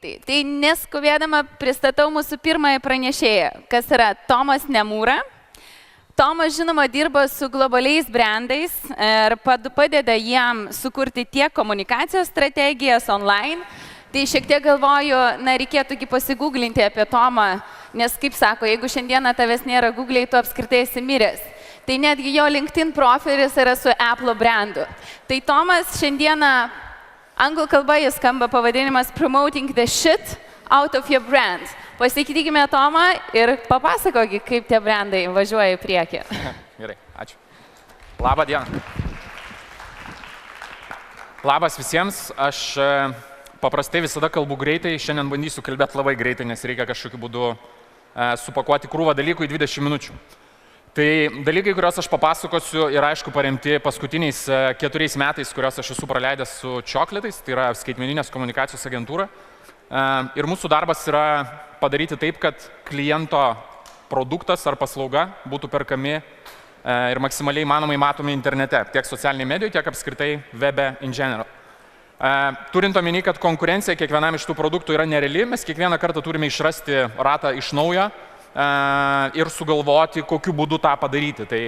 greitai. Tai neskubėdama pristatau mūsų pirmąją pranešėją, kas yra Tomas Nemūra. Tomas, žinoma, dirba su globaliais brandais ir padeda jiem sukurti tiek komunikacijos strategijas online. Tai šiek tiek galvoju, reikėtų pasigūglinti apie Tomą, nes, kaip sako, jeigu šiandieną tavęs nėra Google'ai, tu apskritai esi miręs. Tai netgi jo LinkedIn profilis yra su Apple brandu. Tai Tomas šiandieną anglų kalba jis skamba pavadinimas Promoting the shit out of your brand. Pasitikime Tomą ir papasakokit, kaip tie brandai važiuoja į priekį. Gerai, ačiū. Labą dieną. Labas visiems. Aš paprastai visada kalbu greitai, šiandien bandysiu kalbėti labai greitai, nes reikia kažkokiu būdu supakuoti krūvą dalykų į 20 minučių. Tai dalykai, kuriuos aš papasakosiu, yra aišku paremti paskutiniais 4 metais, kuriuos aš esu praleidęs su Čiokoletais, tai yra skaitmeninės komunikacijos agentūra. Ir mūsų darbas yra padaryti taip, kad kliento produktas ar paslauga būtų perkami ir maksimaliai įmanomai matomi internete, tiek socialiniai medijoje, tiek apskritai webe in general. Turint omeny, kad konkurencija kiekvienam iš tų produktų yra nereali, mes kiekvieną kartą turime išrasti ratą iš naujo ir sugalvoti, kokiu būdu tą padaryti. Tai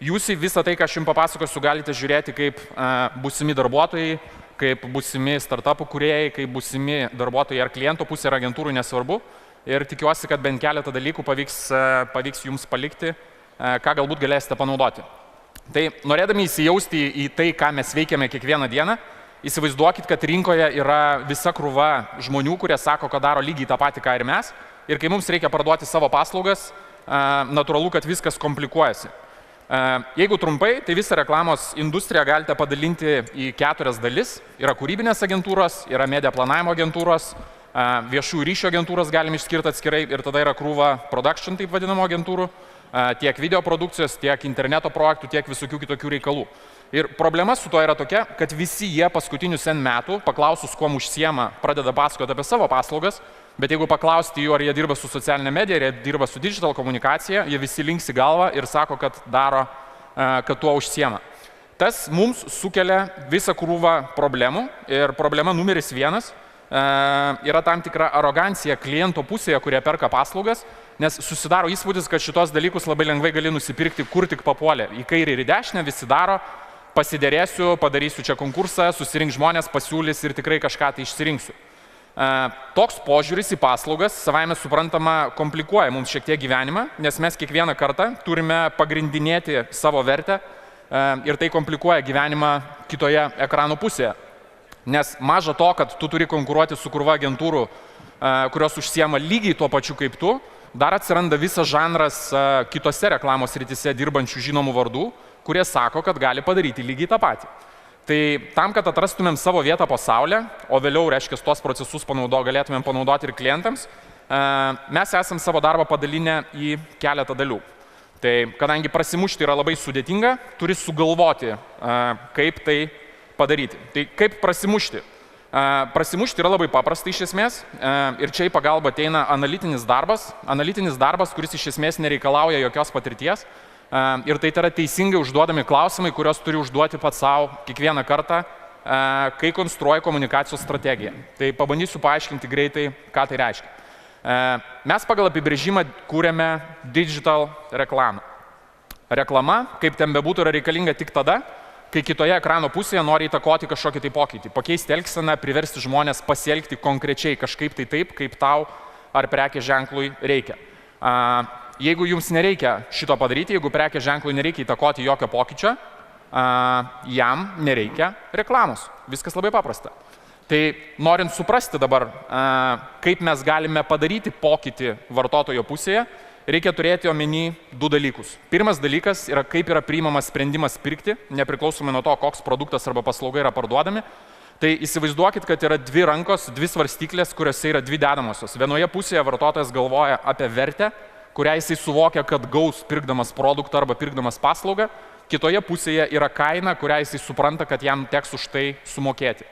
jūs į visą tai, ką aš jums papasakosiu, galite žiūrėti kaip būsimi darbuotojai, kaip būsimi startupų kūrėjai, kaip būsimi darbuotojai ar kliento pusė ar agentūrų, nesvarbu. Ir tikiuosi, kad bent keletą dalykų pavyks jums palikti, ką galbūt galėsite panaudoti. Tai norėdami įsijausti į tai, ką mes veikiame kiekvieną dieną, įsivaizduokit, kad rinkoje yra visa krūva žmonių, kurie sako, kad daro lygiai tą patį, ką ir mes. Ir kai mums reikia parduoti savo paslaugas, natūralu, kad viskas komplikuojasi. Jeigu trumpai, tai visą reklamos industriją galite padalinti į 4 dalis. Yra kūrybinės agentūros, yra media planavimo agentūros, viešųjų ryšių agentūros galim išskirti atskirai ir tada yra krūva production, taip vadinamo agentūrų, tiek video produkcijos, tiek interneto projektų, tiek visokių kitokių reikalų. Ir problema su to yra tokia, kad visi jie paskutinius N metų, paklausus, kuom užsiema, pradeda pasakoti apie savo paslaugas, bet jeigu paklausti jų, ar jie dirba su socialinė medija, ar jie dirba su digital komunikacija, jie visi linksi galvą ir sako, kad daro, kad tuo užsiema. Tas mums sukelia visą krūvą problemų ir problema numeris 1 yra tam tikra arogancija kliento pusėje, kurie perka paslaugas, nes susidaro įspūdis, kad šitos dalykus labai lengvai gali nusipirkti, kur tik papuolė. Į kairę ir į dešinę visi daro, pasidėrėsiu, padarysiu čia konkursą, susirink žmonės, pasiūlys ir tikrai kažką tai išsirinksiu. Toks požiūris į paslaugas, savaime suprantama, komplikuoja mums šiek tiek gyvenimą, nes mes kiekvieną kartą turime pagrindinėti savo vertę ir tai komplikuoja gyvenimą kitoje ekrano pusėje. Nes maža to, kad tu turi konkuruoti su krūva agentūrų, kurios užsiema lygiai tuo pačiu kaip tu, dar atsiranda visas žanras kitose reklamos srityse dirbančių žinomų vardų, kurie sako, kad gali padaryti lygiai tą patį. Tai tam, kad atrastumėm savo vietą pasaulyje, o vėliau, reiškia, tuos procesus galėtumėm panaudoti ir klientams, mes esam savo darbą padalinę į keletą dalių. Tai kadangi prasimušti yra labai sudėtinga, turi sugalvoti, kaip tai padaryti. Tai kaip prasimušti? Prasimušti yra labai paprasta iš esmės ir čia į pagalbą ateina analitinis darbas, kuris iš esmės nereikalauja jokios patirties. Ir tai yra teisingai užduodami klausimai, kuriuos turi užduoti pats savo kiekvieną kartą, kai konstruoja komunikacijos strategiją. Tai pabandysiu paaiškinti greitai, ką tai reiškia. Mes pagal apibrėžimą kūrėme digital reklamą. Reklama, kaip ten bebūtų, yra reikalinga tik tada, kai kitoje ekrano pusėje nori įtakoti kažkokį tai pokytį, pakeisti elgseną, priversti žmonės pasielgti konkrečiai kažkaip tai taip, kaip tau ar prekės ženklui reikia. Jeigu jums nereikia šito padaryti, jeigu prekės ženklui nereikia įtakoti jokio pokyčio, jam nereikia reklamos. Viskas labai paprasta. Tai norint suprasti dabar, kaip mes galime padaryti pokytį vartotojo pusėje, reikia turėti omeny 2 dalykus. Pirmas dalykas yra, kaip yra priimamas sprendimas pirkti, nepriklausomai nuo to, koks produktas arba paslauga yra parduodami. Tai įsivaizduokit, kad yra 2 rankos, 2 svarstyklės, kuriuose yra 2 dedamosios. Vienoje pusėje vartotojas galvoja apie vertę, kurią jisai suvokia, kad gaus pirkdamas produktą arba pirkdamas paslaugą. Kitoje pusėje yra kaina, kurią jisai supranta, kad jam teks už tai sumokėti.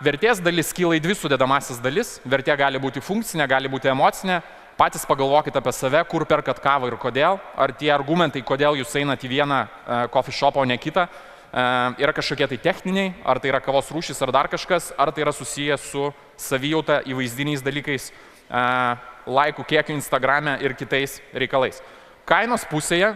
Vertės dalis skyla į 2 sudedamasis dalis. Vertė gali būti funkcinė, gali būti emocinė. Patys pagalvokit apie save, kur perkat kavą ir kodėl. Ar tie argumentai, kodėl jūs einat į vieną coffee shopą, o ne kitą, yra kažkokie tai techniniai, ar tai yra kavos rūšis, ar dar kažkas, ar tai yra susijęs su savijauta, įvaizdiniais dalykais, laikų kiekiu Instagrame ir kitais reikalais. Kainos pusėje,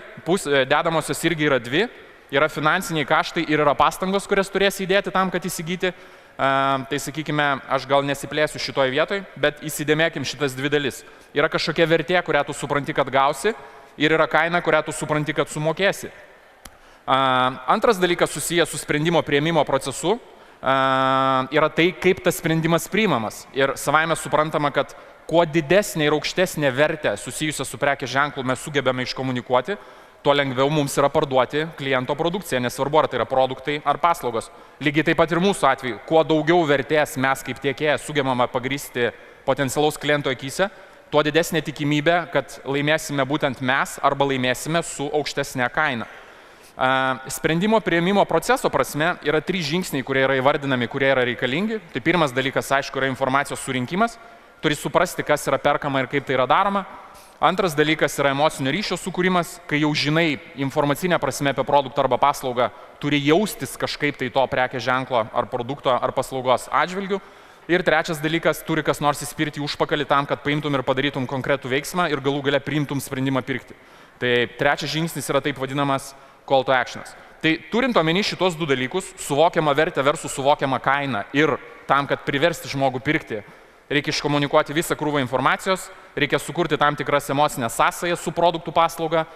dedamosios irgi yra dvi, yra finansiniai kaštai ir yra pastangos, kurias turės įdėti tam, kad įsigyti. Tai sakykime, aš gal nesiplėsiu šitoje vietoje, bet įsidėmėkim šitas dvi dalis. Yra kažkokia vertė, kurią tu supranti, kad gausi, ir yra kaina, kurią tu supranti, kad sumokėsi. Antras dalykas susijęs su sprendimo priėmimo procesu yra tai, kaip tas sprendimas priimamas. Ir savaime suprantama, kad kuo didesnė ir aukštesnė vertė susijusia su prekės ženklu mes sugebame iškomunikuoti, tuo lengviau mums yra parduoti kliento produkciją, nesvarbu, ar tai yra produktai ar paslaugos. Lygiai taip pat ir mūsų atveju, kuo daugiau vertės mes kaip tiekėjas sugebame pagrįsti potencialaus kliento akyse, tuo didesnė tikimybė, kad laimėsime būtent mes arba laimėsime su aukštesnė kaina. Sprendimo priėmimo proceso prasme yra 3 žingsniai, kurie yra įvardinami, kurie yra reikalingi. Tai pirmas dalykas, aišku, yra informacijos surinkimas. Turi suprasti, kas yra perkama ir kaip tai yra daroma. Antras dalykas yra emocinio ryšio sukūrimas, kai jau žinai informacinę prasme apie produktą arba paslaugą, turi jaustis kažkaip tai to prekės ženklo ar produkto ar paslaugos atžvilgių. Ir trečias dalykas, turi kas nors įspirti užpakalį tam, kad paimtum ir padarytum konkretų veiksmą ir galų gale priimtum sprendimą pirkti. Tai trečias žingsnis yra taip vadinamas call to actions. Tai turint omeny šitos 2 dalykus, suvokiamą vertę versus suvokiamą kainą ir tam, kad priversti žmogų pirkti, reikia iškomunikuoti visą krūvą informacijos, reikia sukurti tam tikras emocinės sąsajas su produktų paslauga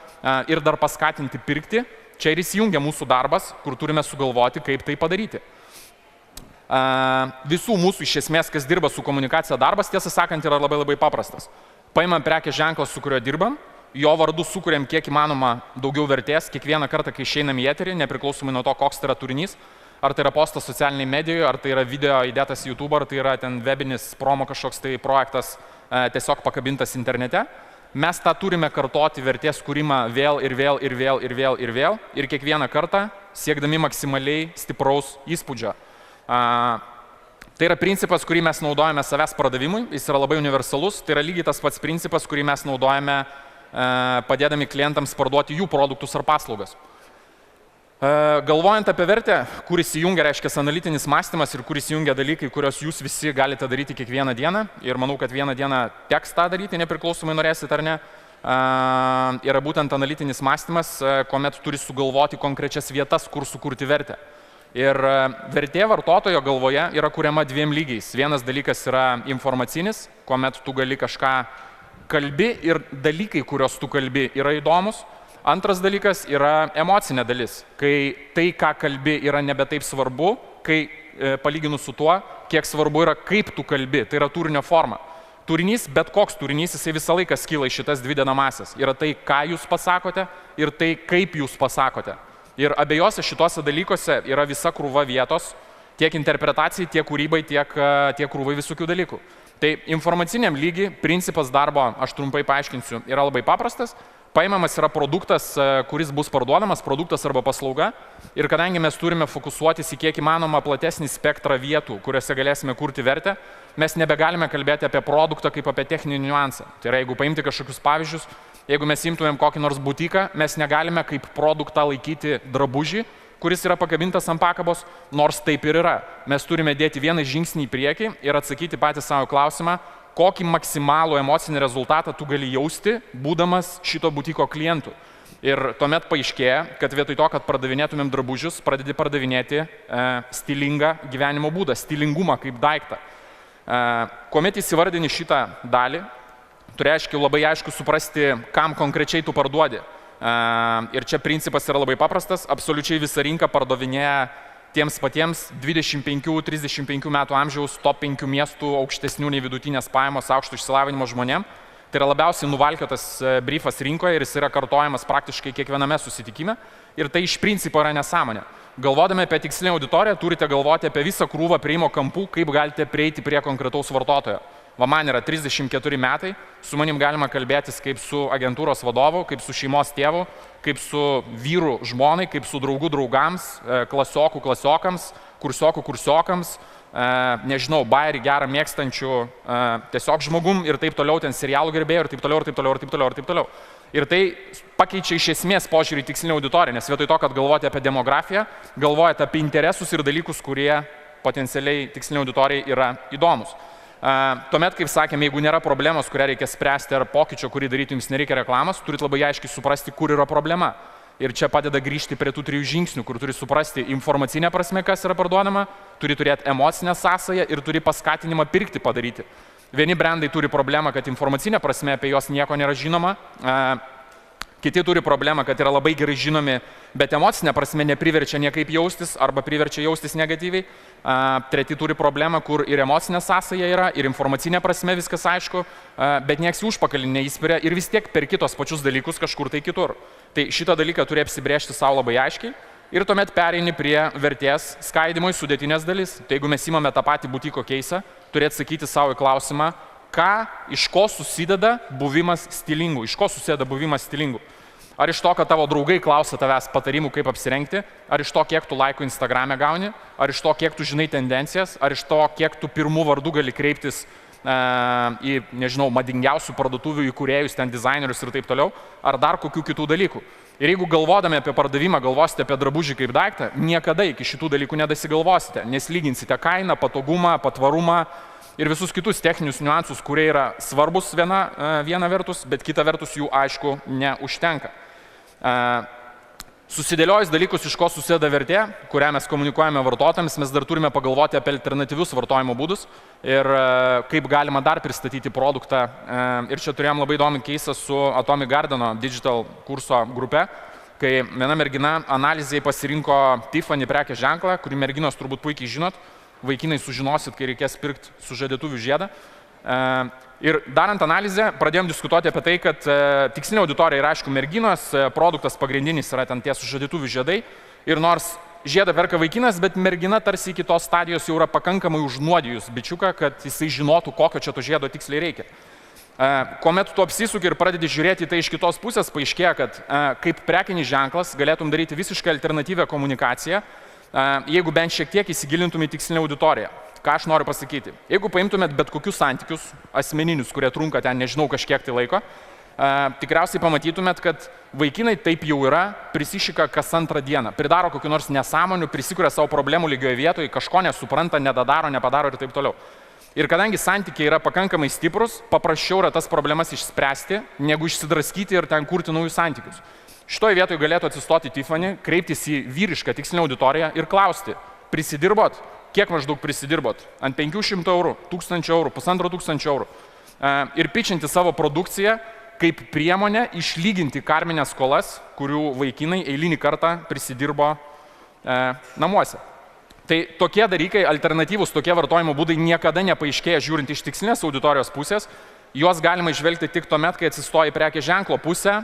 ir dar paskatinti pirkti. Čia ir įsijungia mūsų darbas, kur turime sugalvoti, kaip tai padaryti. Visų mūsų iš esmės, kas dirba su komunikacija darbas, tiesą sakant, yra labai paprastas. Paimam prekės ženklą, su kuriuo dirbam, jo vardu sukuriam kiek įmanoma daugiau vertės, kiekvieną kartą, kai išeinam į eterį, nepriklausomai nuo to, koks tai yra turinys. Ar tai yra postas socialiniai medijoje, ar tai yra video įdėtas YouTube, ar tai yra ten webinis promo kažkoks tai projektas tiesiog pakabintas internete. Mes tą turime kartoti vertės kūrimą vėl ir vėl ir vėl ir vėl ir vėl ir kiekvieną kartą siekdami maksimaliai stipraus įspūdžio. Tai yra principas, kurį mes naudojame savęs pardavimui, jis yra labai universalus, tai yra lygiai tas pats principas, kurį mes naudojame padėdami klientams parduoti jų produktus ar paslaugas. Galvojant apie vertę, kur įsijungia, reiškia, analitinis mąstymas ir kur įsijungia dalykai, kuriuos jūs visi galite daryti kiekvieną dieną, ir manau, kad vieną dieną teks tą daryti, nepriklausomai norėsit ar ne, yra būtent analitinis mąstymas, kuomet turi sugalvoti konkrečias vietas, kur sukurti vertę. Ir vertė vartotojo galvoje yra kuriama 2 lygiais. Vienas dalykas yra informacinis, kuomet tu gali kažką kalbi ir dalykai, kuriuos tu kalbi, yra įdomus. Antras dalykas yra emocinė dalis, kai tai, ką kalbi, yra nebe taip svarbu, kai palyginus su tuo, kiek svarbu yra, kaip tu kalbi, tai yra turinio forma. Turinys, bet koks turinys, jisai visą laiką skyla į šitas 2 dedamąsias. Yra tai, ką jūs pasakote ir tai, kaip jūs pasakote. Ir abiejose šituose dalykuose yra visa krūva vietos, tiek interpretacijai, tiek kūrybai, tiek krūvai visokių dalykų. Tai informaciniam lygiai principas darbo, aš trumpai paaiškinsiu, yra labai paprastas. Paimamas yra produktas, kuris bus parduodamas, produktas arba paslauga. Ir kadangi mes turime fokusuotis į kiek įmanoma platesnį spektrą vietų, kuriuose galėsime kurti vertę, mes nebegalime kalbėti apie produktą kaip apie techninį niuansą. Tai yra, jeigu paimti kažkokius pavyzdžius, jeigu mes imtumėm kokį nors butiką, mes negalime kaip produktą laikyti drabužį, kuris yra pakabintas ant pakabos, nors taip ir yra. Mes turime dėti vieną žingsnį į priekį ir atsakyti patį savo klausimą, kokį maksimalų emocinį rezultatą tu gali jausti, būdamas šito butiko klientu. Ir tuomet paaiškėja, kad vietoj to, kad pardavinėtumėm drabužius, pradedi pardavinėti stilingą gyvenimo būdą, stilingumą kaip daiktą. Kuomet įsivardini šitą dalį, turi labai aišku suprasti, kam konkrečiai tu parduodi. Ir čia principas yra labai paprastas, absoliučiai visa rinka pardavinėja tiems patiems 25-35 metų amžiaus top 5 miestų aukštesnių nei vidutinės pajamos aukšto išsilavinimo žmonėm. Tai yra labiausiai nuvalkiotas briefas rinkoje ir jis yra kartojamas praktiškai kiekviename susitikime. Ir tai iš principo yra nesąmonė. Galvodami apie tikslinę auditoriją, turite galvoti apie visą krūvą prieimo kampų, kaip galite prieiti prie konkretaus vartotojo. Va man yra 34 metai, su manim galima kalbėtis kaip su agentūros vadovu, kaip su šeimos tėvu, kaip su vyru žmonai, kaip su draugų draugams, klasiokų klasiokams, kursiokų kursiokams, nežinau, bairį gerą mėgstančių tiesiog žmogum ir taip toliau, ten serialų gerbėjų ir taip toliau, ir taip toliau, ir taip toliau, ir taip toliau. Ir tai pakeičia iš esmės požiūrį į tikslinę auditoriją, nes vietoj to, kad galvojate apie demografiją, galvojate apie interesus ir dalykus, kurie potencialiai tikslinė auditorijai yra įdomus. Tuomet, kaip sakėme, jeigu nėra problemos, kurią reikia spręsti, ar pokyčio, kurį daryti, jums nereikia reklamos, turit labai aiškiai suprasti, kur yra problema. Ir čia padeda grįžti prie tų 3 žingsnių, kur turi suprasti informacinę prasme, kas yra parduodama, turi turėti emocinę sąsają ir turi paskatinimą pirkti padaryti. Vieni brandai turi problemą, kad informacinė prasme apie juos nieko nėra žinoma, kiti turi problemą, kad yra labai gerai žinomi, bet emocinė prasme nepriverčia niekaip jaustis arba priverčia jaustis negatyviai. Treti turi problemą, kur ir emocinė sąsaja yra, ir informacinė prasme viskas aišku, bet nieks jų užpakalį neįspiria ir vis tiek per kitos pačius dalykus kažkur tai kitur. Tai šitą dalyką turi apsibrėžti savo labai aiškiai ir tuomet pereini prie vertės skaidimo į sudėtinės dalis. Tai jeigu mes imame tą patį butiko keisą, turi atsakyti savo į klausimą, iš ko susideda buvimas stilingu, iš ko susideda buvimas stilingu. Ar iš to, kad tavo draugai klausia tavęs patarimų, kaip apsirengti, ar iš to, kiek tu laikų Instagrame gauni, ar iš to, kiek tu žinai tendencijas, ar iš to, kiek tu pirmų vardų gali kreiptis į, nežinau, madingiausių parduotuvių įkūrėjus, ten dizainerius ir taip toliau, ar dar kokių kitų dalykų. Ir jeigu galvodami apie pardavimą, galvosite apie drabužį kaip daiktą, niekada iki šitų dalykų nedasigalvosite, nes lyginsite kainą, patogumą, patvarumą ir visus kitus techninius niuansus, kurie yra svarbus viena vertus, bet kita vertus jų aišku neužtenka. Susidėliojus dalykus, iš ko susideda vertė, kurią mes komunikuojame vartotojams, mes dar turime pagalvoti apie alternatyvius vartojimo būdus ir kaip galima dar pristatyti produktą. Ir čia turėjom labai įdomų keisą su Atomic Gardeno digital kurso grupe, kai viena mergina analizai pasirinko Tiffany prekės ženklą, kurį merginos turbūt puikiai žinot, vaikinai sužinosit, kai reikės pirkti sužadėtuvių žiedą. Ir darant analizę, pradėjom diskutuoti apie tai, kad tikslinė auditorija yra aišku merginos, produktas pagrindinis yra ten tie sužadėtuvių žiedai. Ir nors žiedą perka vaikinas, bet mergina tarsi iki tos stadijos jau yra pakankamai užnuodijus bičiuką, kad jisai žinotų, kokio čia to žiedo tiksliai reikia. Kuomet tu apsisuki ir pradedi žiūrėti tai iš kitos pusės, paaiškėja, kad kaip prekinis ženklas galėtum daryti visiškai alternatyvią komunikaciją, jeigu bent šiek tiek įsigilintum į tikslinę auditoriją. Ką aš noriu pasakyti? Jeigu paimtumėt bet kokius santykius, asmeninius, kurie trunka ten, nežinau, kažkiek tai laiko, tikriausiai pamatytumėt, kad vaikinai taip jau yra, prisišika kas antrą dieną, pridaro kokiu nors nesąmonių, prisikuria savo problemų lygioje vietoje, kažko nesupranta, nedadaro, nepadaro ir taip toliau. Ir kadangi santykiai yra pakankamai stiprus, paprasčiau yra tas problemas išspręsti, negu išsidraskyti ir ten kurti naujus santykius. Šitoje vietoje galėtų atsistoti Tiffany, kreiptis į vyrišką tikslinę auditoriją ir klausti, prisidirbot? Kiek maždaug prisidirbot? Ant 500 eurų, 1000 eurų, 1500 eurų. Ir pitchinti savo produkciją kaip priemonę išlyginti karminės skolas, kurių vaikinai eilinį kartą prisidirbo namuose. Tai tokie dalykai, alternatyvūs tokie vartojimo būdai niekada nepaaiškėja žiūrint iš tikslinės auditorijos pusės. Juos galima išvelgti tik tuomet, kai atsistoji prekės ženklo pusę,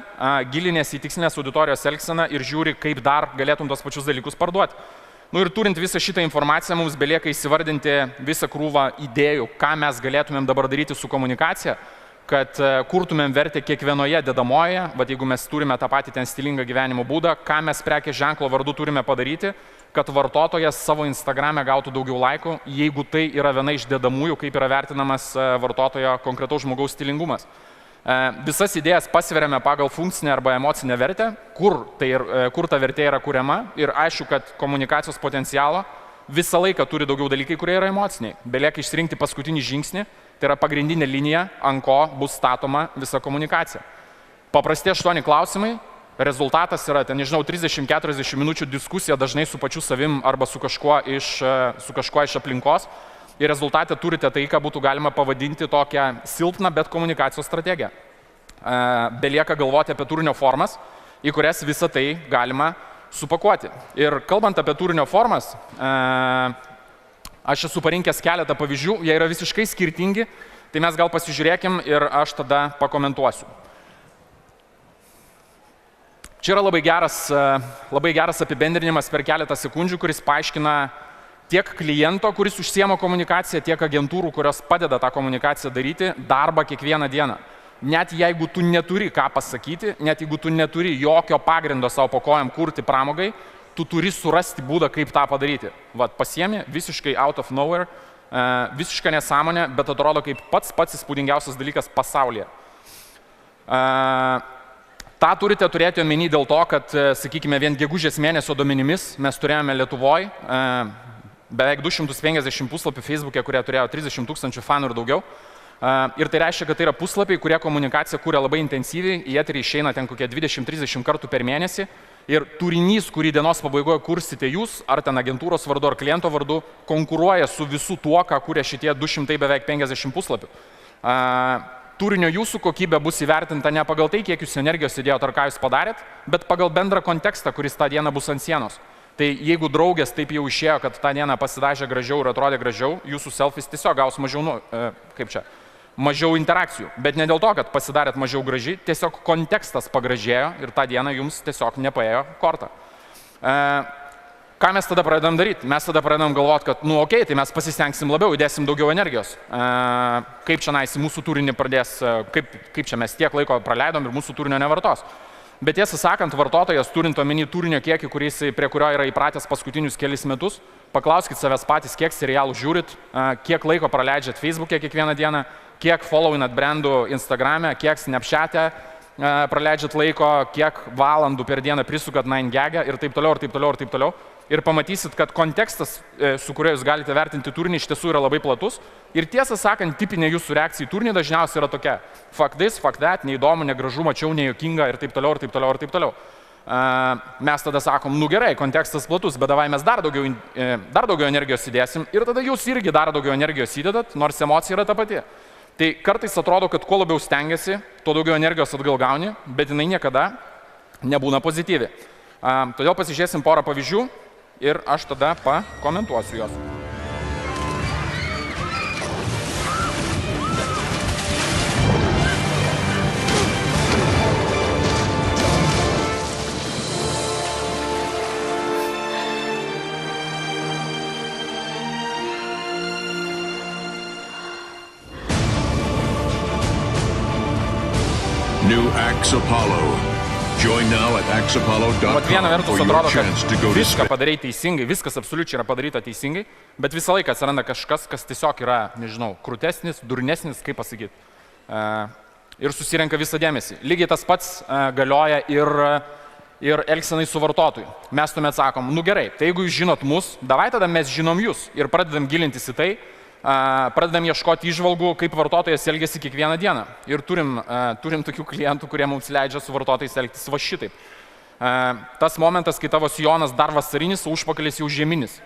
gilinės į tikslinės auditorijos elgseną ir žiūri, kaip dar galėtum tos pačius dalykus parduoti. Ir turint visą šitą informaciją, mums belieka įsivardinti visą krūvą idėjų, ką mes galėtumėm dabar daryti su komunikacija, kad kurtumėm vertę kiekvienoje dedamoje, bet jeigu mes turime tą patį ten stilingą gyvenimo būdą, ką mes prekės ženklo vardu turime padaryti, kad vartotojas savo Instagrame gautų daugiau laikų, jeigu tai yra viena iš dedamųjų, kaip yra vertinamas vartotojo konkretaus žmogaus stilingumas. Visas idėjas pasveriame pagal funkcinę arba emocinę vertę, kur ta vertė yra kuriama ir aišku, kad komunikacijos potencialo visą laiką turi daugiau dalykai, kurie yra emociniai. Belieka išsirinkti paskutinį žingsnį, tai yra pagrindinė linija, ant ko bus statoma visa komunikacija. Paprasti 8 klausimai, rezultatas yra, nežinau, 30-40 minučių diskusija dažnai su pačiu savim arba su kažkuo iš aplinkos. Ir rezultate turite tai, ką būtų galima pavadinti tokią silpną, bet komunikacijos strategiją. Belieka galvoti apie turinio formas, į kurias visą tai galima supakuoti. Ir kalbant apie turinio formas, aš esu parinkęs keletą pavyzdžių, jie yra visiškai skirtingi, tai mes gal pasižiūrėkim ir aš tada pakomentuosiu. Čia yra labai geras apibendrinimas per keletą sekundžių, kuris paaiškina tiek kliento, kuris užsiema komunikaciją, tiek agentūrų, kurios padeda tą komunikaciją daryti, darbą kiekvieną dieną. Net jeigu tu neturi ką pasakyti, net jeigu tu neturi jokio pagrindo savo po kojam kurti pramogai, tu turi surasti būdą, kaip tą padaryti. Vat pasiemi visiškai out of nowhere, visiškai nesąmonė, bet atrodo kaip pats įspūdingiausias dalykas pasaulyje. Ta turite turėti omeny dėl to, kad, sakykime, vien gegužės mėnesio duomenimis mes turėjome Lietuvoje beveik 250 puslapių Facebook'e, kurie turėjo 30 000 fanų ir daugiau. Ir tai reiškia, kad tai yra puslapiai, kurie komunikaciją kūrė labai intensyviai, į eterį išeina ten kokie 20-30 kartų per mėnesį. Ir turinys, kurį dienos pabaigoje kursite jūs, ar ten agentūros vardu, ar kliento vardu, konkuruoja su visu tuo, ką kūrė šitie 200 beveik 50 puslapių. Turinio jūsų kokybė bus įvertinta ne pagal tai, kiek jūs energijos įdėjot ar ką jūs padarėt, bet pagal bendrą kontekstą, kuris tą dieną bus ant sienos. Tai jeigu draugės taip jau išėjo, kad tą dieną pasidažė gražiau ir atrodė gražiau, jūsų selfies tiesiog gaus mažiau, mažiau interakcijų. Bet ne dėl to, kad pasidarėt mažiau graži, tiesiog kontekstas pagražėjo ir tą dieną jums tiesiog nepaėjo kortą. Ką mes tada pradedam daryti? Mes tada pradedam galvoti, kad, tai mes pasistengsim labiau, įdėsim daugiau energijos. Kaip čia naisi mūsų turinį pradės, kaip čia mes tiek laiko praleidom ir mūsų turinio nevartos. Bet tiesą sakant, vartotojas, turint omeny turinio kiekį, prie kurio yra įpratęs paskutinius kelis metus, paklauskit savęs patys, kiek serialų žiūrit, kiek laiko praleidžiat Facebook'e kiekvieną dieną, kiek followinat brandų Instagram'e, kiek Snapchat'e praleidžiat laiko, kiek valandų per dieną prisukat 9gag'e ir taip toliau, ir taip toliau, ir taip toliau. Ir pamatysit, kad kontekstas, su kuriuo jūs galite vertinti turinį, iš tiesų yra labai platus. Ir tiesą sakant, tipinė jūsų reakcija į turinį dažniausiai yra tokia: fuck this, fuck that, neįdomu, negražu, mačiau, nejuokinga ir taip toliau, ir taip toliau, ir taip toliau. Mes tada sakom, gerai, kontekstas platus, bet davai mes dar daugiau energijos įdėsim ir tada jūs irgi dar daugiau energijos įdedat, nors emocija yra ta pati. Tai kartais atrodo, kad kuo labiau stengiasi, tuo daugiau energijos atgal gauni, bet jinai niekada nebūna pozityvi. Todėl pasižiūrėsim porą pavyzdžių ir aš tada pakomentuosiu juos. New Axe Apollo. Join now at axapollo.com. Vat viena vertus atrodo, kad viską padarai teisingai, viskas absoliučiai yra padaryta teisingai, bet visą laiką atsiranda kažkas, kas tiesiog yra, nežinau, krūtesnis, durnesnis, kaip pasakyti, ir susirenka visą dėmesį. Lygiai tas pats galioja ir elgsenai su vartotoju. Mes tuomet sakom, gerai, tai jeigu jūs žinot mus, davai tada mes žinom jūs ir pradedam gilintis į tai, pradedam ieškoti įžvalgų, kaip vartotojas elgiasi kiekvieną dieną. Ir turim tokių klientų, kurie mums leidžia su vartotojais elgtis va šitaip. Tas momentas, kai tavo sijonas dar vasarinis, o užpakalis jau žieminis.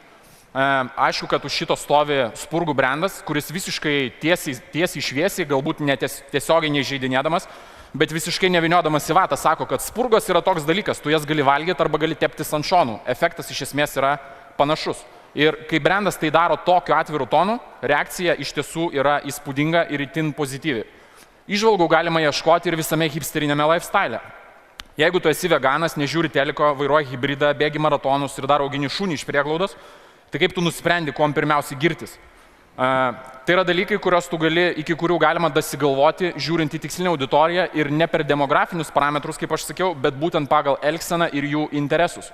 Aišku, kad už šito stovi Spurgų brandas, kuris visiškai tiesiai šviesiai, galbūt tiesiogiai neįžeidinėdamas, bet visiškai neviniodamas į vatą, sako, kad Spurgos yra toks dalykas, tu jas gali valgyti arba gali teptis ant šonų. Efektas iš esmės yra panašus. Ir kai brandas tai daro tokiu atviru tonu, reakcija iš tiesų yra įspūdinga ir itin pozityvi. Įžvalgų galima ieškoti ir visame hipsterinėme lifestyle. Jeigu tu esi veganas, nežiūri teliko, vairuoji hybridą, bėgi maratonus ir dar augini šunį iš prieglaudos, tai kaip tu nusprendi, kuom pirmiausiai girtis? Tai yra dalykai, iki kurių galima dasigalvoti, žiūrint į tikslinę auditoriją ir ne per demografinius parametrus, kaip aš sakiau, bet būtent pagal elgseną ir jų interesus.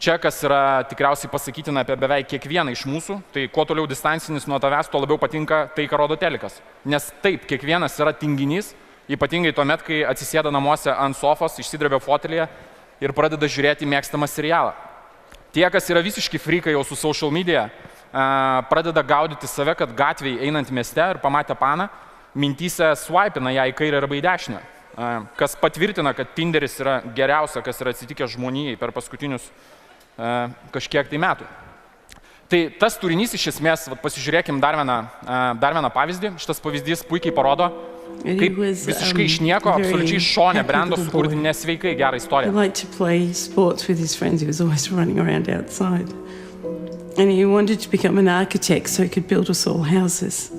Čia, kas yra tikriausiai pasakytina apie beveik kiekvieną iš mūsų, tai kuo toliau distancinis nuo tavęs, tuo labiau patinka tai, ką rodo telikas. Nes taip, kiekvienas yra tinginys, ypatingai tuomet, kai atsisėda namuose ant sofos, išsidrebia fotelyje ir pradeda žiūrėti mėgstamą serialą. Tie, kas yra visiški frikai jau su social media, pradeda gaudyti save, kad gatvėje einant mieste ir pamatę paną, mintyse swipina ją į kairę arba į dešinę. Kas patvirtina, kad Tinderis yra geriausia, kas yra atsitikę žmonijai per paskutinius kažkiek tai metų. Tai tas turinys iš esmės, pasižiūrėkim dar vieną pavyzdį. Šitas pavyzdys puikiai parodo, kaip visiškai iš nieko, absoliučiai šone brando sukurti nesveikai gerą istoriją. And he wanted to become an architect so he could build us all houses.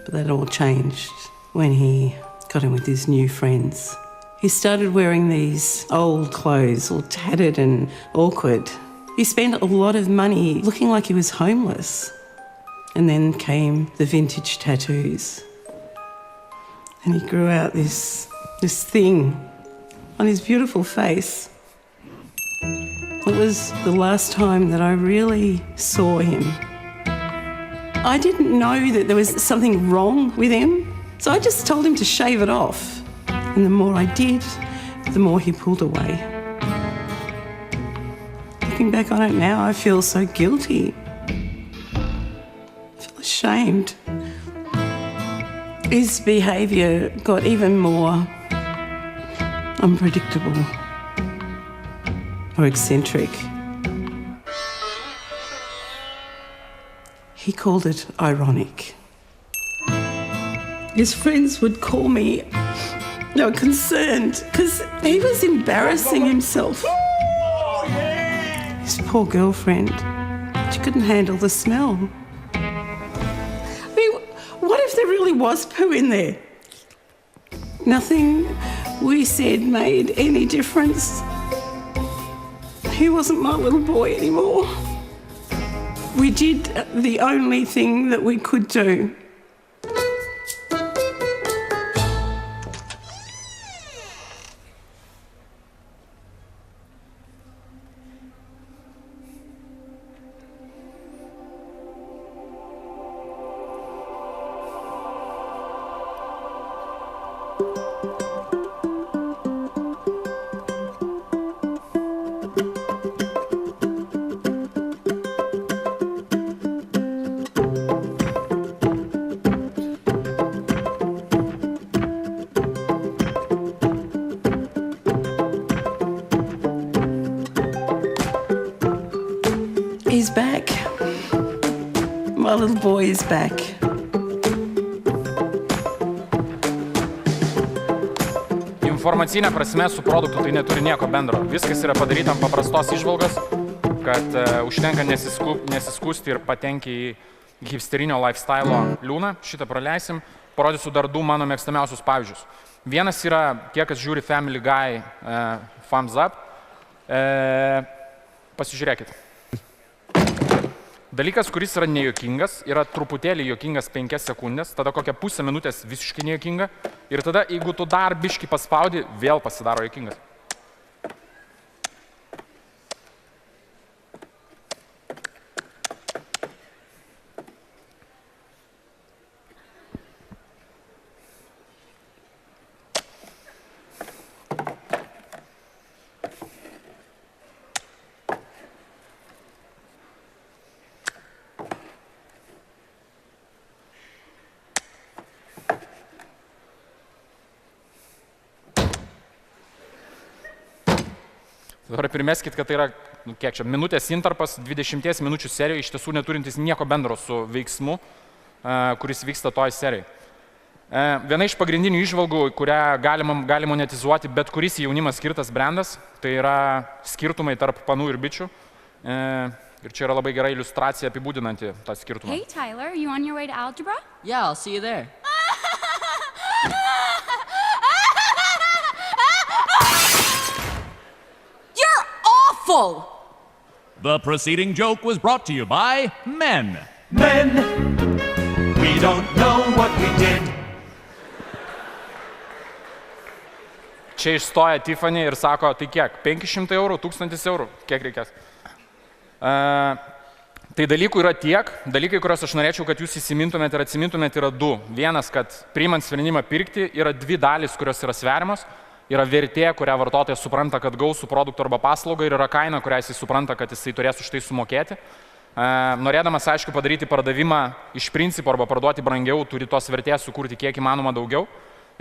But that all changed when he got in with his new friends. He started wearing these old clothes, all tattered and awkward. He spent a lot of money looking like he was homeless. And then came the vintage tattoos. And he grew out this thing on his beautiful face. It was the last time that I really saw him. I didn't know that there was something wrong with him, so I just told him to shave it off. And the more I did, the more he pulled away. looking back on it now, I feel so guilty. I feel ashamed. His behaviour got even more unpredictable or eccentric. He called it ironic. His friends would call me, they were concerned because he was embarrassing himself. His poor girlfriend, she couldn't handle the smell. I mean, what if there really was poo in there? Nothing we said made any difference. He wasn't my little boy anymore. We did the only thing that we could do. He's back. My little boy is back. Informacinė prasme su produktu tai neturi nieko bendro. Viskas yra padaryta ant paprastos išvalgos, kad užtenka nesiskūsti ir patenki į hipsterinio lifestyle liūną. Šitą praleisim. Parodysiu dar du mano mėgstamiausius pavyzdžius. Vienas yra, tie, kas žiūri Family Guy, Thumbs Up. Pasižiūrėkit. Dalykas, kuris yra nejuokingas, yra truputėlį juokingas 5 sekundės, tada kokią pusę minutės visiškai nejuokinga ir tada, jeigu tu dar biškį paspaudi, vėl pasidaro juokingas. Dabar primeskit, kad tai yra, kiek čia, minutės intarpas, 20 minučių serijoje, iš tiesų neturintis nieko bendro su veiksmu, kuris vyksta toj serijai. Viena iš pagrindinių įžvalgų, kurią galima monetizuoti bet kuris jaunimas skirtas brandas, tai yra skirtumai tarp panų ir bičių. Ir čia yra labai gera iliustracija apibūdinanti tą skirtumą. Hey Tyler, are you on your way to algebra? Yeah, I'll see you there. Full. The preceding joke was brought to you by men. Men, we don't know what we did. Čia išstoja Tiffany ir sako, tai kiek? 500 eurų, 1000 eurų? Kiek reikės? Tai dalykų yra tiek, dalykai, kuriuos aš norėčiau, kad jūs įsimintumėte ir atsimintumėte, yra du. Vienas, kad priimant sprendimą pirkti, yra dvi dalys, kurios yra sveriamos. Yra vertė, kurią vartotojas supranta, kad gaus su produktu arba paslaugą ir yra kaina, kurią jisai supranta, kad jisai turės už tai sumokėti. Norėdamas, aišku, padaryti pardavimą iš principo arba parduoti brangiau, turi tos vertės sukurti kiek įmanoma daugiau.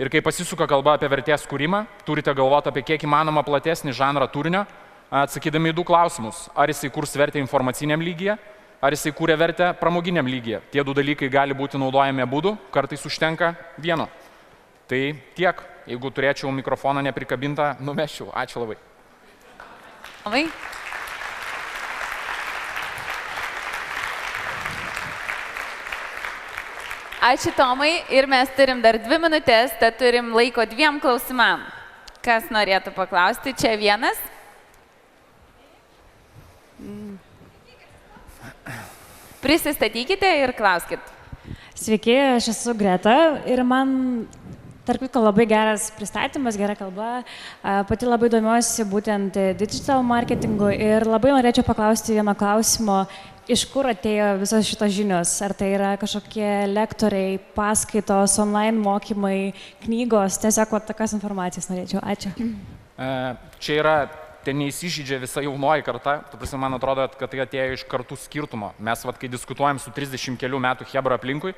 Ir kai pasisuka kalba apie vertės kūrimą, turite galvoti apie kiek įmanoma platesnį žanrą turinio, atsakydami į du klausimus. Ar jisai kurs vertę informaciniam lygyje, ar jisai kūrė vertę pramoginiam lygyje. Tie du dalykai gali būti naudojami abudu, kartais užtenka vieno. Tai tiek. Jeigu turėčiau mikrofoną neprikabintą, numesčiau. Ačiū labai. Tomai. Ačiū Tomai ir mes turim dar 2 minutės, tad turim laiko 2 klausimam. Kas norėtų paklausti? Čia vienas. Prisistatykite ir klauskit. Sveiki, aš esu Greta ir man tarp kitko labai geras pristatymas, gera kalba. Pati labai domiuosi būtent digital marketingu ir labai norėčiau paklausti vieno klausimo, iš kur atėjo visos šitos žinios. Ar tai yra kažkokie lektoriai, paskaitos, online mokymai, knygos, tiesiog tokios informacijos norėčiau. Ačiū. Čia yra ten neįsižydžia visa jaunoji karta. Tu prasme, man atrodo, kad tai atėjo iš kartų skirtumo. Mes, kai diskutuojam su 30 kelių metų hebra aplinkui,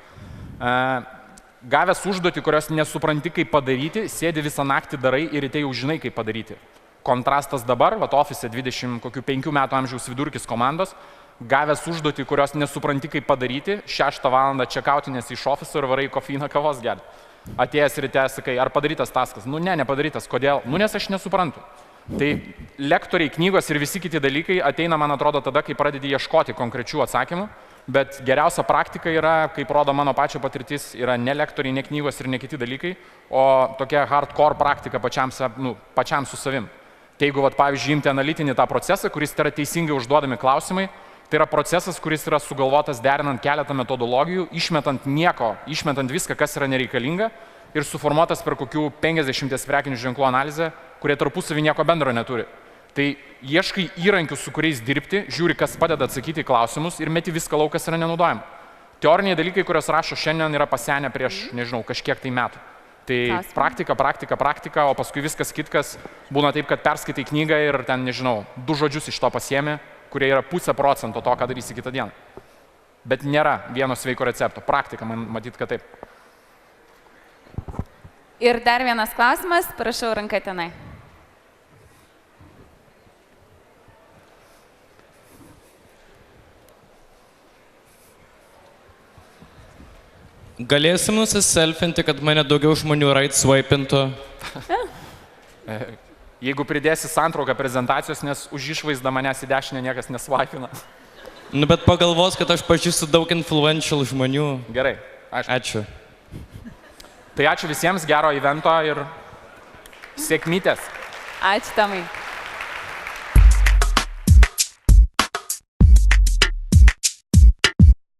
gavęs užduotį, kurios nesupranti, kaip padaryti, sėdi visą naktį darai ir ryte jau žinai, kaip padaryti. Kontrastas dabar, ofise 25 metų amžiaus vidurkis komandos, gavęs užduotį, kurios nesupranti, kaip padaryti, 6 valandą čekautinės iš ofiso ir varai kofeiną kavos gerti. Atėjęs ryte, sakai, ar padarytas taskas? Nu ne, nepadarytas. Kodėl? Nu nes aš nesuprantu. Tai lektoriai, knygos ir visi kiti dalykai ateina, man atrodo, tada, kai pradedi ieškoti konkrečių atsakymų, bet geriausia praktika yra, kaip rodo mano pačio patirtis, yra ne lektoriai, ne knygos ir ne kiti dalykai, o tokia hardcore praktika pačiam su savim. Tai jeigu, pavyzdžiui, imti analitinį tą procesą, kuris yra teisingai užduodami klausimai, tai yra procesas, kuris yra sugalvotas derinant keletą metodologijų, išmetant viską, kas yra nereikalinga ir suformuotas per kokių 50 prekinių ženklų analizę, kurie tarpusavį nieko bendro neturi. Tai ieškai įrankių, su kuriais dirbti, žiūri, kas padeda atsakyti į klausimus ir meti viską lauk, kas yra nenaudojama. Teoriniai dalykai, kuriuos rašo šiandien, yra pasenę prieš, nežinau, kažkiek tai metų. Tai praktika, o paskui viskas kitkas būna taip, kad perskaitai knygą ir ten, nežinau, 2 žodžius iš to pasiemi, kurie yra 0,5% to, ką darysi kitą dieną. Bet nėra vieno sveiko recepto. Praktika, man matyt, kad taip. Ir dar vienas klausimas, prašau ranką tenai. Galėsim nusiselfinti, kad mane daugiau žmonių right swipintų? Jeigu pridėsi santrauką prezentacijos, nes už išvaizdą manęs į dešinę niekas nesvaipina. Nu, bet pagalvos, kad aš pažįstu daug influential žmonių. Gerai, Ačiū. Tai ačiū visiems, gero evento ir sėkmytės. Ačiū, Tomai.